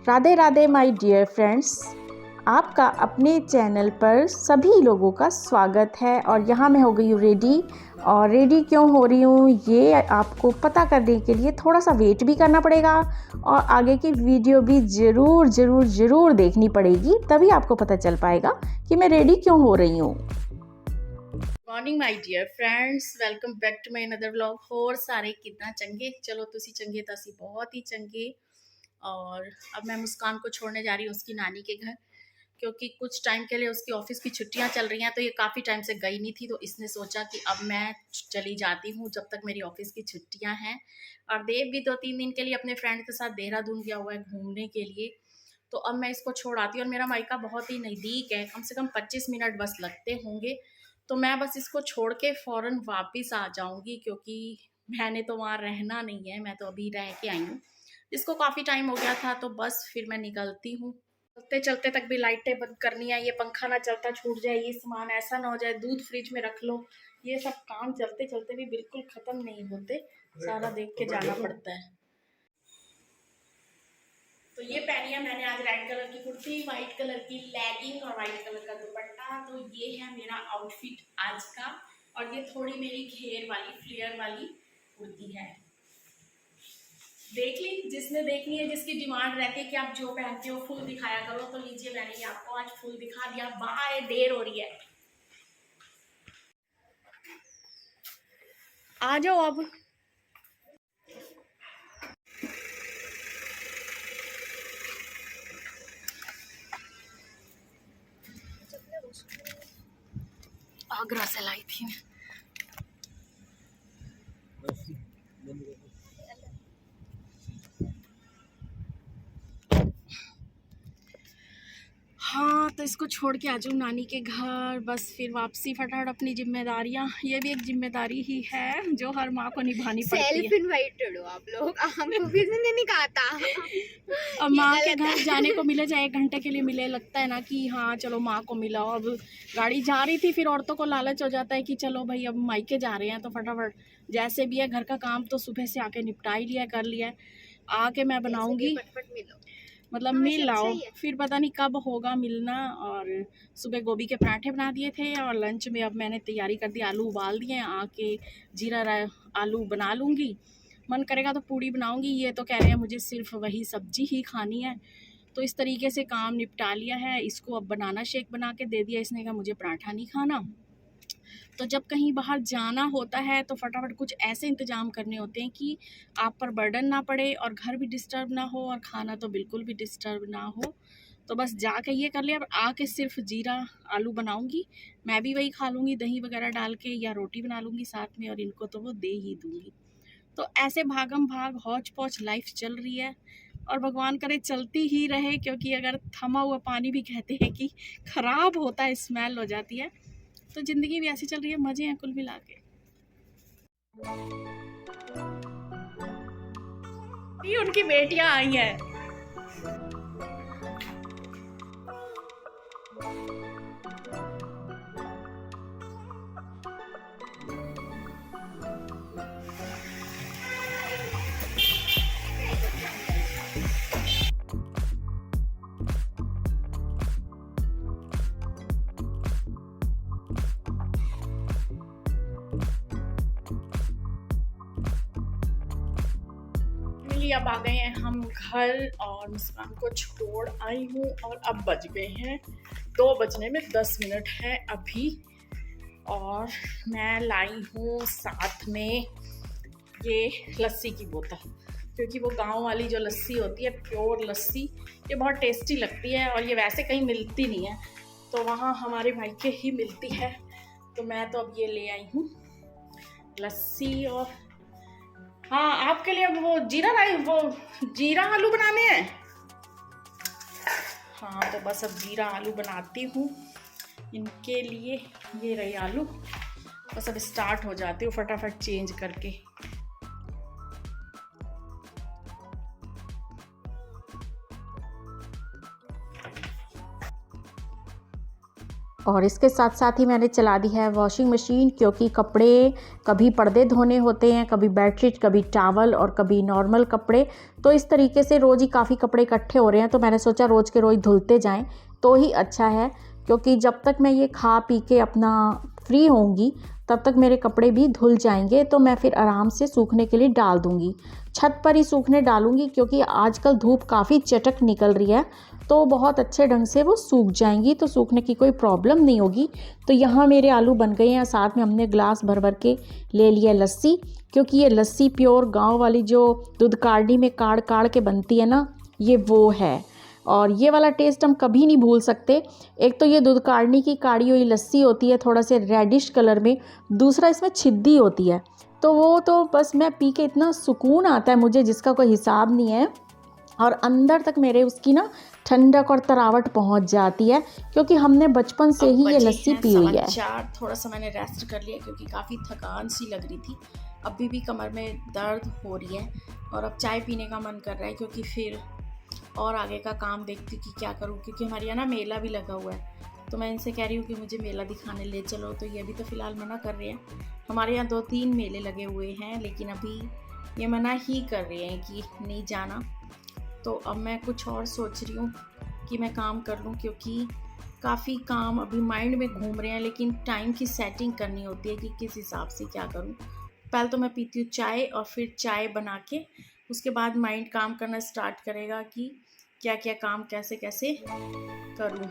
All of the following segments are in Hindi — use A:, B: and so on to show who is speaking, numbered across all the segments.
A: Radhe Radhe my dear friends, आपका अपने चैनल पर सभी लोगों का स्वागत है। और यहाँ मैं हो गई हूँ रेडी। और रेडी क्यों हो रही हूँ ये आपको पता करने के लिए थोड़ा सा वेट भी करना पड़ेगा और आगे की वीडियो भी ज़रूर देखनी पड़ेगी, तभी आपको पता चल पाएगा कि मैं रेडी क्यों हो रही हूँ।
B: Morning my dear friends, welcome back to my another vlog. होर सारे कितना चंगे? चलो तुसी चंगे तो असी बहुत ही चंगे। और अब मैं मुस्कान को छोड़ने जा रही हूँ उसकी नानी के घर, क्योंकि कुछ टाइम के लिए उसकी ऑफिस की छुट्टियां चल रही हैं, तो ये काफ़ी टाइम से गई नहीं थी, तो इसने सोचा कि अब मैं चली जाती हूँ जब तक मेरी ऑफिस की छुट्टियां हैं। और देव भी 2-3 दिन के लिए अपने फ्रेंड के साथ देहरादून गया हुआ है घूमने के लिए, तो अब मैं इसको छोड़ आती हूँ। और मेरा मायका बहुत ही नज़दीक है, कम से कम 25 मिनट बस लगते होंगे, तो मैं बस इसको छोड़ के फ़ौरन वापस आ जाऊँगी, क्योंकि मैंने तो वहाँ रहना नहीं है, मैं तो अभी रह के आई हूँ। इसको काफ़ी टाइम हो गया था, तो बस फिर मैं निकलती हूँ। चलते चलते तक भी लाइटें बंद करनी है, ये पंखा ना चलता छूट जाए, ये सामान ऐसा ना हो जाए दूध फ्रिज में रख लो, ये सब काम चलते चलते भी बिल्कुल ख़त्म नहीं होते, सारा देख के जाना पड़ता है। तो ये पहनी है मैंने आज रेड कलर की कुर्ती, वाइट कलर की लेगिंग और वाइट कलर का दुपट्टा। तो ये है मेरा आउटफिट आज का। और ये थोड़ी मेरी घेर वाली फ्लेयर वाली कुर्ती है। देख ली, जिसने देखनी है, जिसकी डिमांड रहती है कि आप जो पहनते हो फुल दिखाया करो, तो लीजिए मैंने ये आपको आज फुल दिखा दिया। बाय, देर हो रही है, आ जाओ अब। आगरा से लाई थी मैं। हाँ, तो इसको छोड़ के आ जाऊँ नानी के घर, बस फिर वापसी फटाफट अपनी जिम्मेदारियाँ। ये भी एक जिम्मेदारी ही है जो हर माँ को निभानी पड़ती है।
C: सेल्फ इनवाइटेड हो आप लोग, हमको किसी ने नहीं कहा था।
B: अब माँ के घर जाने को मिले, चाहे 1 घंटे के लिए मिले, लगता है ना कि हाँ चलो माँ को मिला। अब गाड़ी जा रही थी, फिर औरतों को लालच हो जाता है कि चलो भाई अब मायके जा रहे हैं, तो फटाफट जैसे भी है घर का काम तो सुबह से आके निपटा ही लिया, कर लिया है। आके मैं बनाऊंगी, मतलब मिल आओ, फिर पता नहीं कब होगा मिलना। और सुबह गोभी के पराठे बना दिए थे, और लंच में अब मैंने तैयारी कर दी, आलू उबाल दिए, आके जीरा आलू बना लूँगी। मन करेगा तो पूड़ी बनाऊँगी, ये तो कह रहे हैं मुझे सिर्फ वही सब्जी ही खानी है। तो इस तरीके से काम निपटा लिया है। इसको अब बनाना शेक बना के दे दिया, इसने कहा मुझे पराठा नहीं खाना। तो जब कहीं बाहर जाना होता है तो फटाफट कुछ ऐसे इंतज़ाम करने होते हैं कि आप पर बर्डन ना पड़े और घर भी डिस्टर्ब ना हो और खाना तो बिल्कुल भी डिस्टर्ब ना हो। तो बस जाके ये कर लिया। अब आके सिर्फ जीरा आलू बनाऊंगी, मैं भी वही खा लूँगी दही वगैरह डाल के, या रोटी बना लूँगी साथ में, और इनको तो वो दे ही दूँगी। तो ऐसे भागम भाग हौच पौच लाइफ चल रही है, और भगवान करे चलती ही रहे, क्योंकि अगर थमा हुआ पानी भी कहते हैं कि ख़राब होता है, स्मेल हो जाती है। तो ज़िंदगी भी ऐसी चल रही है, मज़े हैं कुल मिला के। ये उनकी बेटियां आई हैं। अब आ गए हैं हम घर, और मुस्कान को छोड़ आई हूँ, और अब बज गए हैं 2 बजने में 10 मिनट है अभी। और मैं लाई हूँ साथ में ये लस्सी की बोतल, क्योंकि वो गांव वाली जो लस्सी होती है, प्योर लस्सी, ये बहुत टेस्टी लगती है, और ये वैसे कहीं मिलती नहीं है, तो वहाँ हमारे भाई के ही मिलती है। तो मैं तो अब ये ले आई हूँ लस्सी। और हाँ, आपके लिए वो जीरा आलू बनाने हैं। हाँ, तो बस अब जीरा आलू बनाती हूँ इनके लिए। ये रही आलू, बस अब स्टार्ट हो जाती हूँ फटाफट चेंज करके।
A: और इसके साथ साथ ही मैंने चला दी है वॉशिंग मशीन, क्योंकि कपड़े कभी पर्दे धोने होते हैं, कभी बेडशीट, कभी टॉवल और कभी नॉर्मल कपड़े। तो इस तरीके से रोज़ ही काफ़ी कपड़े इकट्ठे हो रहे हैं, तो मैंने सोचा रोज़ के रोज़ धुलते जाएं तो ही अच्छा है, क्योंकि जब तक मैं ये खा पी के अपना फ्री होंगी तब तक मेरे कपड़े भी धुल जाएंगे। तो मैं फिर आराम से सूखने के लिए डाल दूँगी, छत पर ही सूखने डालूँगी, क्योंकि आजकल धूप काफ़ी चटक निकल रही है, तो बहुत अच्छे ढंग से वो सूख जाएंगी, तो सूखने की कोई प्रॉब्लम नहीं होगी। तो यहाँ मेरे आलू बन गए हैं, साथ में हमने ग्लास भर भर के ले लिया लस्सी, क्योंकि ये लस्सी प्योर गांव वाली जो दूध काढ़नी में काढ़ काढ़ के बनती है ना, ये वो है। और ये वाला टेस्ट हम कभी नहीं भूल सकते। एक तो ये दूध काढ़नी की काढ़ी हुई लस्सी होती है थोड़ा से रेडिश कलर में, दूसरा इसमें छिद्दी होती है, तो वो तो बस मैं पी के इतना सुकून आता है मुझे जिसका कोई हिसाब नहीं है। और अंदर तक मेरे उसकी ना ठंडक और तरावट पहुंच जाती है, क्योंकि हमने बचपन से ही ये लस्सी पी हुई है।
B: थोड़ा सा मैंने रेस्ट कर लिया, क्योंकि काफ़ी थकान सी लग रही थी, अभी भी कमर में दर्द हो रही है, और अब चाय पीने का मन कर रहा है, क्योंकि फिर और आगे का काम देखती हूँ कि क्या करूँ, क्योंकि हमारे यहाँ ना मेला भी लगा हुआ है। तो मैं इनसे कह रही हूँ कि मुझे मेला दिखाने ले चलो, तो ये अभी तो फ़िलहाल मना कर रहे हैं। हमारे यहाँ 2-3 मेले लगे हुए हैं, लेकिन अभी ये मना ही कर रहे हैं कि नहीं जाना। तो अब मैं कुछ और सोच रही हूँ कि मैं काम कर लूँ, क्योंकि काफ़ी काम अभी माइंड में घूम रहे हैं, लेकिन टाइम की सेटिंग करनी होती है कि किस हिसाब से क्या करूँ। पहले तो मैं पीती हूँ चाय, और फिर चाय बना के उसके बाद माइंड काम करना स्टार्ट करेगा कि क्या क्या काम कैसे कैसे करूँ।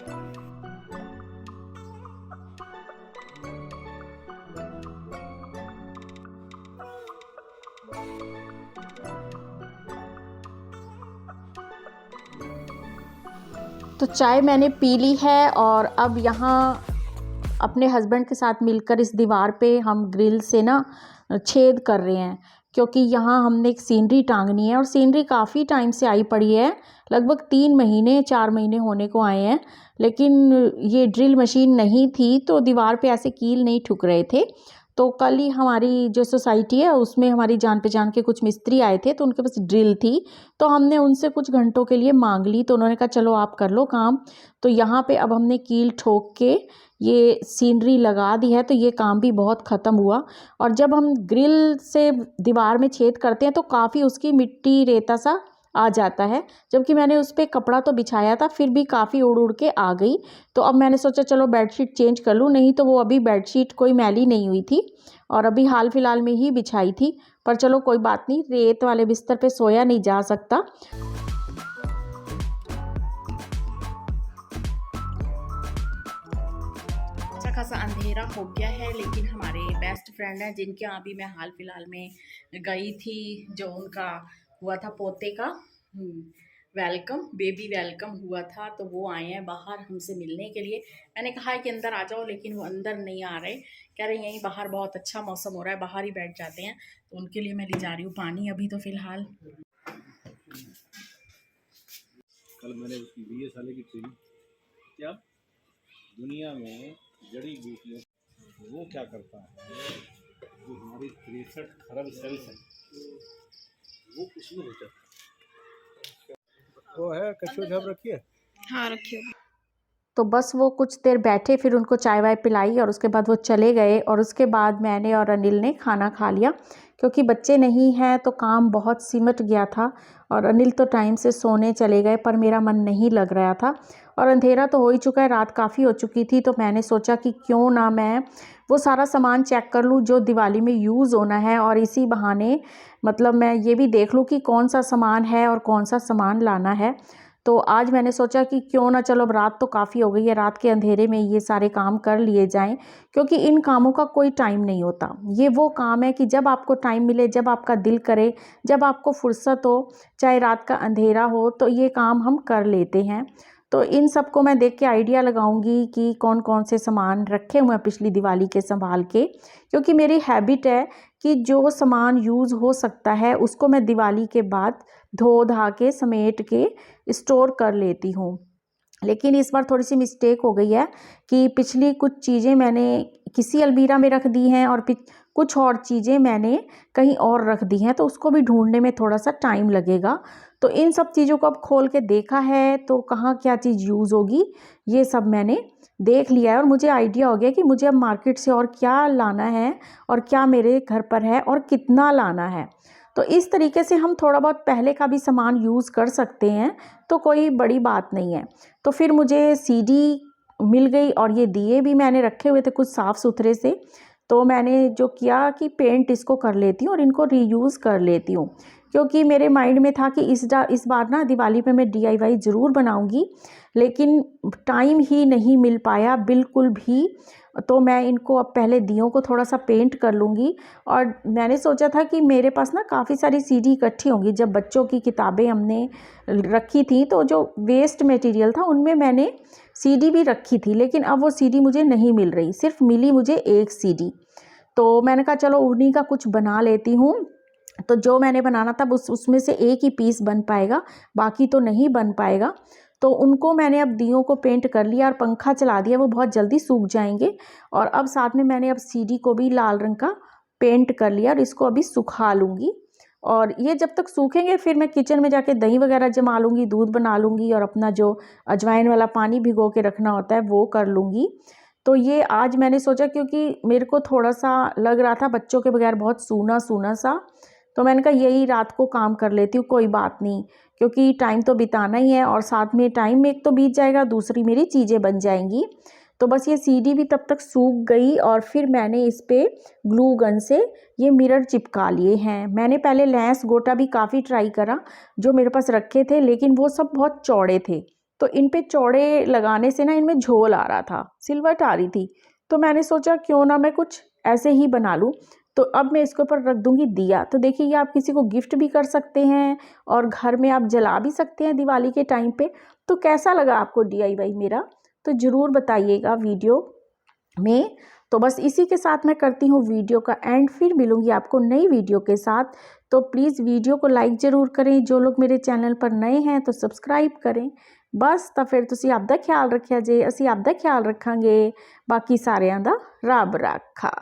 A: तो चाय मैंने पी ली है, और अब यहाँ अपने हस्बैंड के साथ मिलकर इस दीवार पे हम ग्रिल से ना छेद कर रहे हैं, क्योंकि यहाँ हमने एक सीनरी टांगनी है, और सीनरी काफ़ी टाइम से आई पड़ी है, लगभग 3 महीने 4 महीने होने को आए हैं, लेकिन ये ड्रिल मशीन नहीं थी, तो दीवार पे ऐसे कील नहीं ठुक रहे थे। तो कल ही हमारी जो सोसाइटी है उसमें हमारी जान पहचान के कुछ मिस्त्री आए थे, तो उनके पास ड्रिल थी, तो हमने उनसे कुछ घंटों के लिए मांग ली, तो उन्होंने कहा चलो आप कर लो काम। तो यहाँ पे अब हमने कील ठोक के ये सीनरी लगा दी है, तो ये काम भी बहुत ख़त्म हुआ। और जब हम ग्रिल से दीवार में छेद करते हैं तो काफ़ी उसकी मिट्टी रेता सा आ जाता है, जबकि मैंने उस पर कपड़ा तो बिछाया था, फिर भी काफ़ी उड़ उड़ के आ गई। तो अब मैंने सोचा चलो बेडशीट चेंज कर लूँ, नहीं तो वो अभी बेडशीट कोई मैली नहीं हुई थी, और अभी हाल फिलहाल में ही बिछाई थी। पर चलो कोई बात नहीं, रेत वाले बिस्तर पे सोया नहीं जा सकता।
B: अच्छा खासा अंधेरा हो गया है, लेकिन हमारे बेस्ट फ्रेंड हैं जिनके यहाँ भी मैं हाल फिलहाल में गई थी, जो उनका हुआ था पोते का वेलकम, बेबी वेलकम हुआ था, तो वो आए हैं बाहर हमसे मिलने के लिए। मैंने कहा है कि अंदर आ जाओ, लेकिन वो अंदर नहीं आ रहे, कह रहे यहीं बाहर बहुत अच्छा मौसम हो रहा है, बाहर ही बैठ जाते हैं। तो उनके लिए मैं ले जा रही हूँ पानी अभी तो फ़िलहाल।
D: कल मैंने उसकी 20 साल की ट्रेनिंग, क्या दुनिया में जड़ी बूटियों वो क्या करता है, जो हमारी 63 खरब सेल्स हैं वो कुछ नहीं हो जाता। वो है कचो झप रखिए,
B: हाँ रखिए।
A: तो बस वो कुछ देर बैठे, फिर उनको चाय वाय पिलाई, और उसके बाद वो चले गए। और उसके बाद मैंने और अनिल ने खाना खा लिया, क्योंकि बच्चे नहीं हैं तो काम बहुत सिमट गया था। और अनिल तो टाइम से सोने चले गए, पर मेरा मन नहीं लग रहा था, और अंधेरा तो हो ही चुका है, रात काफ़ी हो चुकी थी। तो मैंने सोचा कि क्यों ना मैं वो सारा सामान चेक कर लूँ जो दिवाली में यूज़ होना है, और इसी बहाने मतलब मैं ये भी देख लूँ कि कौन सा सामान है और कौन सा सामान लाना है। तो आज मैंने सोचा कि क्यों ना, चलो अब रात तो काफ़ी हो गई है, रात के अंधेरे में ये सारे काम कर लिए जाएं, क्योंकि इन कामों का कोई टाइम नहीं होता। ये वो काम है कि जब आपको टाइम मिले, जब आपका दिल करे, जब आपको फुर्सत हो, चाहे रात का अंधेरा हो, तो ये काम हम कर लेते हैं। तो इन सब को मैं देख के आइडिया लगाऊंगी कि कौन कौन से सामान रखे हुए हैं पिछली दिवाली के संभाल के, क्योंकि मेरी हैबिट है कि जो सामान यूज़ हो सकता है उसको मैं दिवाली के बाद धो धा के समेट के स्टोर कर लेती हूँ। लेकिन इस बार थोड़ी सी मिस्टेक हो गई है कि पिछली कुछ चीज़ें मैंने किसी अलमीरा में रख दी हैं, और कुछ और चीज़ें मैंने कहीं और रख दी हैं, तो उसको भी ढूंढने में थोड़ा सा टाइम लगेगा। तो इन सब चीज़ों को अब खोल के देखा है, तो कहाँ क्या चीज़ यूज़ होगी ये सब मैंने देख लिया है और मुझे आइडिया हो गया कि मुझे अब मार्केट से और क्या लाना है और क्या मेरे घर पर है और कितना लाना है। तो इस तरीके से हम थोड़ा बहुत पहले का भी सामान यूज़ कर सकते हैं, तो कोई बड़ी बात नहीं है। तो फिर मुझे सीडी मिल गई और ये दिए भी मैंने रखे हुए थे कुछ साफ़ सुथरे से। तो मैंने जो किया कि पेंट इसको कर लेती हूँ और इनको रीयूज़ कर लेती हूँ, क्योंकि मेरे माइंड में था कि इस बार ना दिवाली पे मैं DIY ज़रूर बनाऊँगी, लेकिन टाइम ही नहीं मिल पाया बिल्कुल भी। तो मैं इनको अब पहले दियों को थोड़ा सा पेंट कर लूँगी। और मैंने सोचा था कि मेरे पास ना काफ़ी सारी सीडी इकट्ठी होंगी। जब बच्चों की किताबें हमने रखी थी तो जो वेस्ट मटेरियल था उनमें मैंने सीडी भी रखी थी, लेकिन अब वो सीडी मुझे नहीं मिल रही, सिर्फ मिली मुझे एक सीडी। तो मैंने कहा चलो उन्हीं का कुछ बना लेती हूँ। तो जो मैंने बनाना था उसमें से एक ही पीस बन पाएगा, बाकी तो नहीं बन पाएगा। तो उनको मैंने अब दियों को पेंट कर लिया और पंखा चला दिया, वो बहुत जल्दी सूख जाएंगे। और अब साथ में मैंने अब सीडी को भी लाल रंग का पेंट कर लिया और इसको अभी सुखा लूँगी। और ये जब तक सूखेंगे फिर मैं किचन में जाके दही वगैरह जमा लूँगी, दूध बना लूँगी और अपना जो अजवाइन वाला पानी भिगो के रखना होता है वो कर लूँगी। तो ये आज मैंने सोचा, क्योंकि मेरे को थोड़ा सा लग रहा था बच्चों के बगैर बहुत सूना सूना सा, तो मैंने कहा यही रात को काम कर लेती हूँ, कोई बात नहीं, क्योंकि टाइम तो बिताना ही है और साथ में टाइम एक तो बीत जाएगा, दूसरी मेरी चीज़ें बन जाएंगी। तो बस ये सीडी भी तब तक सूख गई और फिर मैंने इस पर ग्लू गन से ये मिरर चिपका लिए हैं। मैंने पहले लैंस गोटा भी काफ़ी ट्राई करा जो मेरे पास रखे थे, लेकिन वो सब बहुत चौड़े थे। तो इन पे चौड़े लगाने से ना इनमें झोल आ रहा था, सिलवट आ रही थी। तो मैंने सोचा क्यों ना मैं कुछ ऐसे ही बना लूँ। तो अब मैं इसके ऊपर रख दूँगी दिया। तो देखिए ये आप किसी को गिफ्ट भी कर सकते हैं और घर में आप जला भी सकते हैं दिवाली के टाइम पे। तो कैसा लगा आपको DIY मेरा, तो ज़रूर बताइएगा वीडियो में। तो बस इसी के साथ मैं करती हूँ वीडियो का एंड, फिर मिलूँगी आपको नई वीडियो के साथ। तो प्लीज़ वीडियो को लाइक ज़रूर करें, जो लोग मेरे चैनल पर नए हैं तो सब्सक्राइब करें। बस तो फिर तुसी आपदा ख्याल रखिया जे, असी आपदा ख्याल रखांगे। बाकी सारिਆਂ ਦਾ ਰੱਬ ਰਾਖਾ।